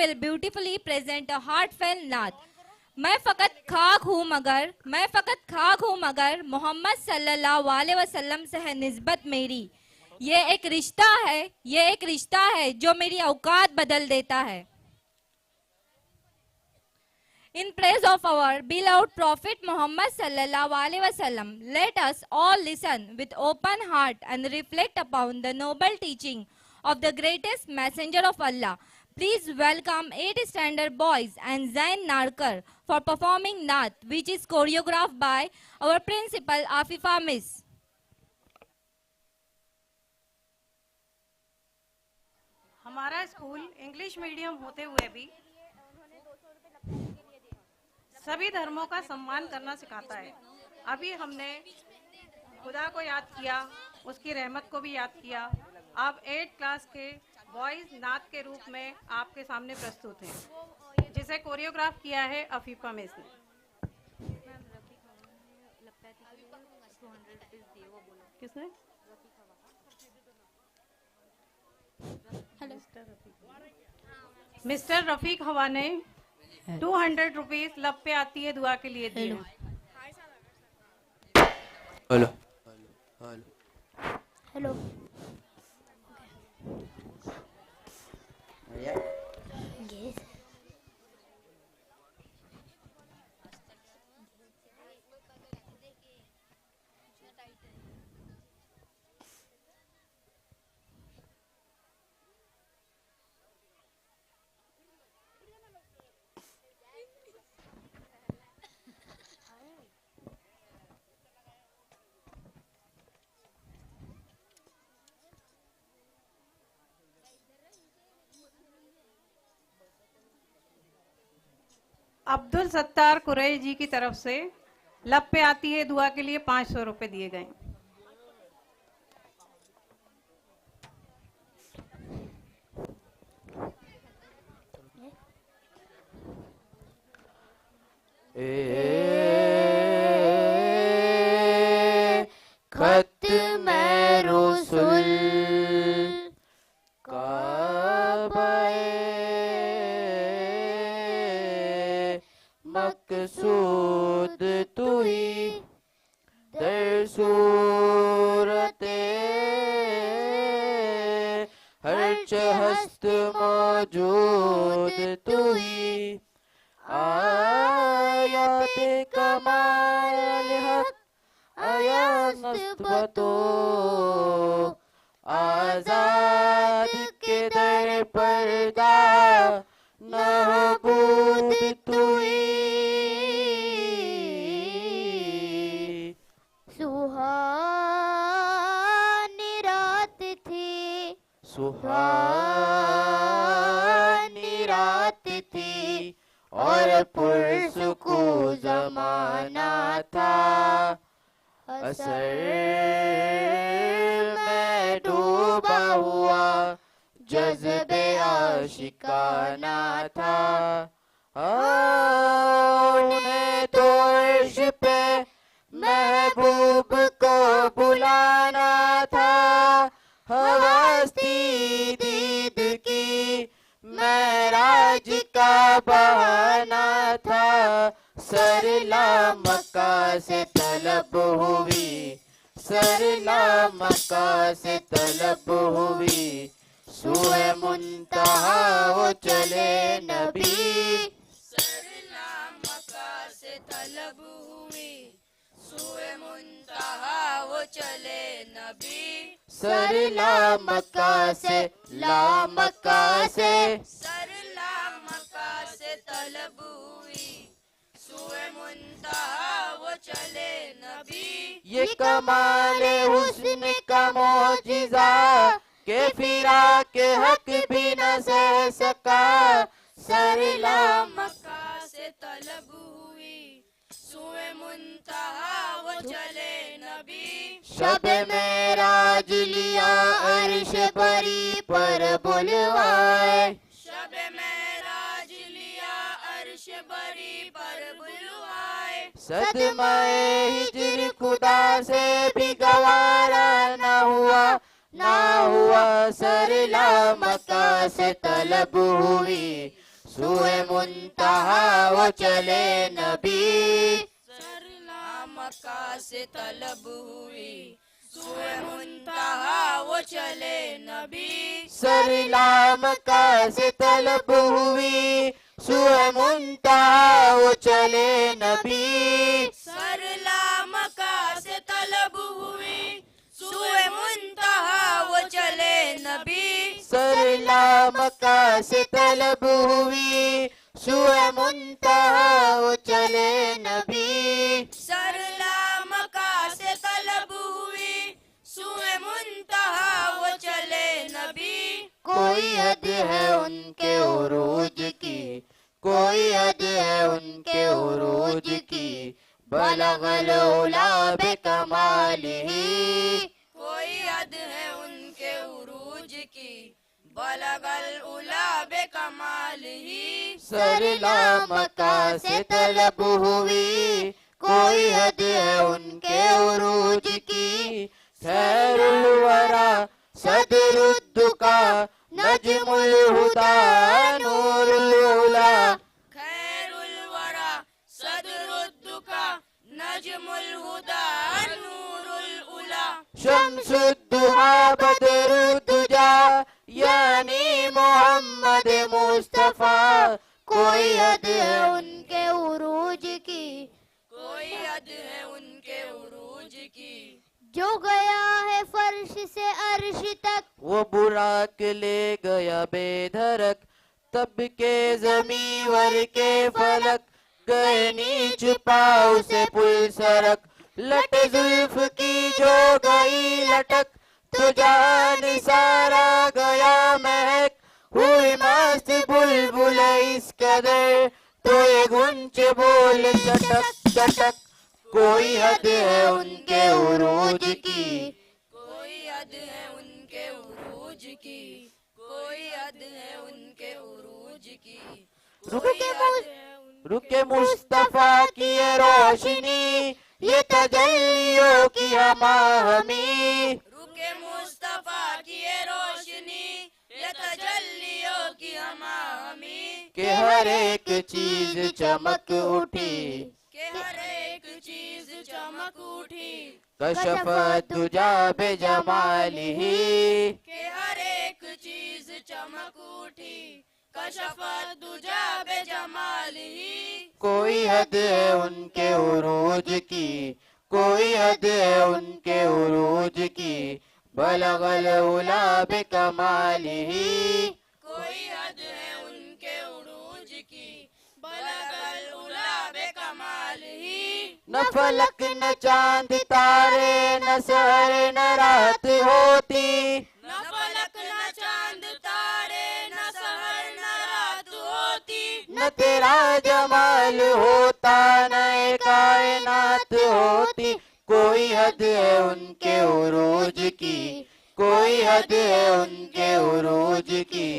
will beautifully present a heartfelt naat. मैं फ़कत खाक हूँ मगर मोहम्मद सल्लल्लाहु अलैहि वसल्लम से है निस्बत मेरी. ये एक रिश्ता है जो मेरी औकात बदल देता है. In praise of our beloved Prophet Muhammad sallallahu alaihi wasallam, let us all listen with open heart and reflect upon the noble teaching of the greatest messenger of Allah. Please welcome 8th standard boys and Zain Narkar for performing Naat, which is choreographed by our principal Afifa Miss. हमारा school English medium होते हुए भी सभी धर्मों का सम्मान करना सिखाता है. अभी हमने खुदा को याद किया, उसकी रहमत को भी याद किया. अब 8th क्लास के बॉयज नात के रूप में आपके सामने प्रस्तुत हैं, जिसे कोरियोग्राफ किया है अफीफा मिस ने. किसने? मिस्टर रफीक हवा ने 200 रुपीज लब पे आती है दुआ के लिए दिए. Hello hello. अब्दुल सत्तार कुरैशी जी की तरफ से लब पे आती है दुआ के लिए 500 रुपए दिए गए. खत में रसूल मकसूद तू ही दर सूरते हर हस्त मौजूद तू ही आयात कमाल हक आयात आजाद के दर पर्दा महबूद तू ही. सुहानी रात थी और पुरसुकू जमाना था. असर में डूबा हुआ जज्बे आशिकाना था. उन्हें तो अर्श पे महबूब को बुलाना था. हवस्ती दीद की महराज का बहाना था. सरला मक्का से तलब हुई, सरला मक्का से तलब हुई. सूए मुंतहा वो चले नबी. सरला मक्का से तलब हुई, सूए मुंतहा वो चले नबी. सरला मक्का से ला मक्का से सरला मक्का से तलब हुई, सूए मुंतहा वो चले नबी. ये कमाले हुस्न का मौजिज़ा के फिरा के हक भी न सह सका. सरला मक्का से तलब हुई, सूए मुंतहा वो चले नबी. शब मेराज लिया अर्श बरी पर बुलवाए. शब मेराज लिया अर्श बरी पर बुलवाए. सदमाए हिज्र खुदा से भी गवारा ना हुआ, ना हुआ. सरला मक्का से तलब हुई, सुए मुंतहा वो चले नबी सरला मक्का से तलब हुई सुए मुंतहा वो चले नबी सरला मक्का से तलब हुई सुए मुंतहा वो चले नबी सरला मक्का से तलब हुई सुए मुंतहा वो चले नबी सरला मक्का से तलब हुई सुए मुंतहा वो चले नबी सरला मक्का से तलब हुई सुए मुंतहा वो चले नबी कोई हद है उनके उरूज की कोई हद है उनके उरूज की बलगल उला बेकमालिही कोई हद है उनके उरूज की बलगल उला बेकमाल ही सरला मक्का से तलब हुई कोई हद है उनके उरूज की खैरुल वरा सदरुद्दुका नजमुल हुदा नूरुल उला खैरुल वरा सदरुद्दुका नजमुल हुदा नूरुल उला शम्सुद्दुहा बदरुद्दुजा यानी मोहम्मद मुस्तफा कोई हद है उनके उरूज की कोई हद है उनके उरूज की जो गया है फर्श से अर्श तक वो बुराक ले गया बेधड़क तब के जमीवर के फलक गए नीच पाँव से पुल सरक लट जुल्फ की जो गई लटक तो जान सारा गया महक हुई मस्त बुलबुल इस कदर तो ये गुंज बोल चटक चटक कोई हद है उनके उरूज की कोई हद है उनके उरूज की कोई हद है उनके उरूज की रुके मुस्तफा की ये रोशनी ये तजल्लियों की हमाहमी रुके मुस्तफा की ये रोशनी ये तजल्लियों की हमामी के हर एक चीज चमक उठी के हर एक चीज चमक उठी कशफत तुजा बेजमालिही के हर एक चीज चमक उठी कशफत दुजा बेजमाल ही कोई हद है उनके उरूज की कोई हद है उनके उरूज की बलगल उला बेकमालिही कोई हद है उनके उरूज की बलगल उला बेकमाल ही न फलक न चांद तारे न सहर न रात होती न फलक न चांद तारे न सहर न रात होती न तेरा जमाल होता न ये कायनात होती कोई हद है उनके उरूज की कोई हद है उनके उरूज की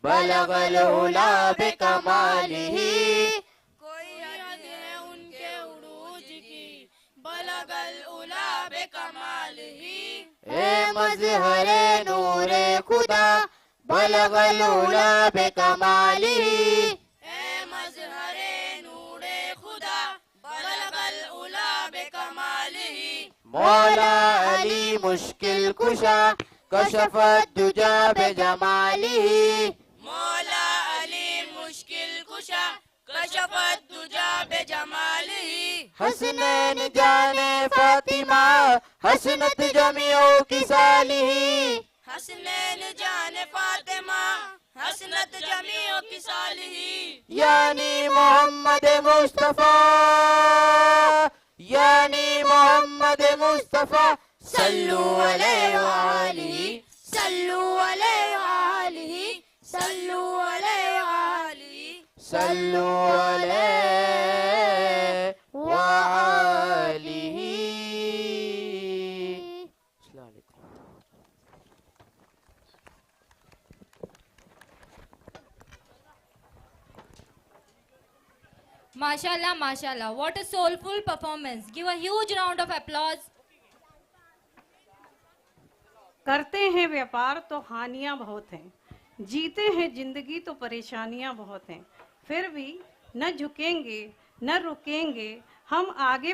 बलगल उला बेकमालिही कोई हद है उनके उरूज की बलगल उला बेकमाल ही ए मजहरे नूरे खुदा बलगल उला बेकमालिही ए मजहरे नूरे खुदा बलगल उला बेकमाल ही मौला अली मुश्किल कुशा कशफत दुजा बेजमालिही मौला अली मुश्किल कुशा कशफत तुझा बेजमाल ही हसनैन जाने फातिमा हसनत जमियों की सालिही हसनैन जान फातिमा हसनत जमीओ की सालिही यानी मोहम्मद मुस्तफा यानी मोहम्मद मुस्तफा सल्लु अलैहि व आलिही सल्लू अलैहि व आलिही सल्लू अलैहि व आलिही सल्लु अलैहि व आलिही। अस्सलाम वालेकुम। Mashallah, mashallah. What a soulful performance. Give a huge round of applause. करते हैं व्यापार तो हानियां बहुत हैं जीते हैं जिंदगी तो परेशानियां बहुत हैं, फिर भी न झुकेंगे न रुकेंगे, हम आगे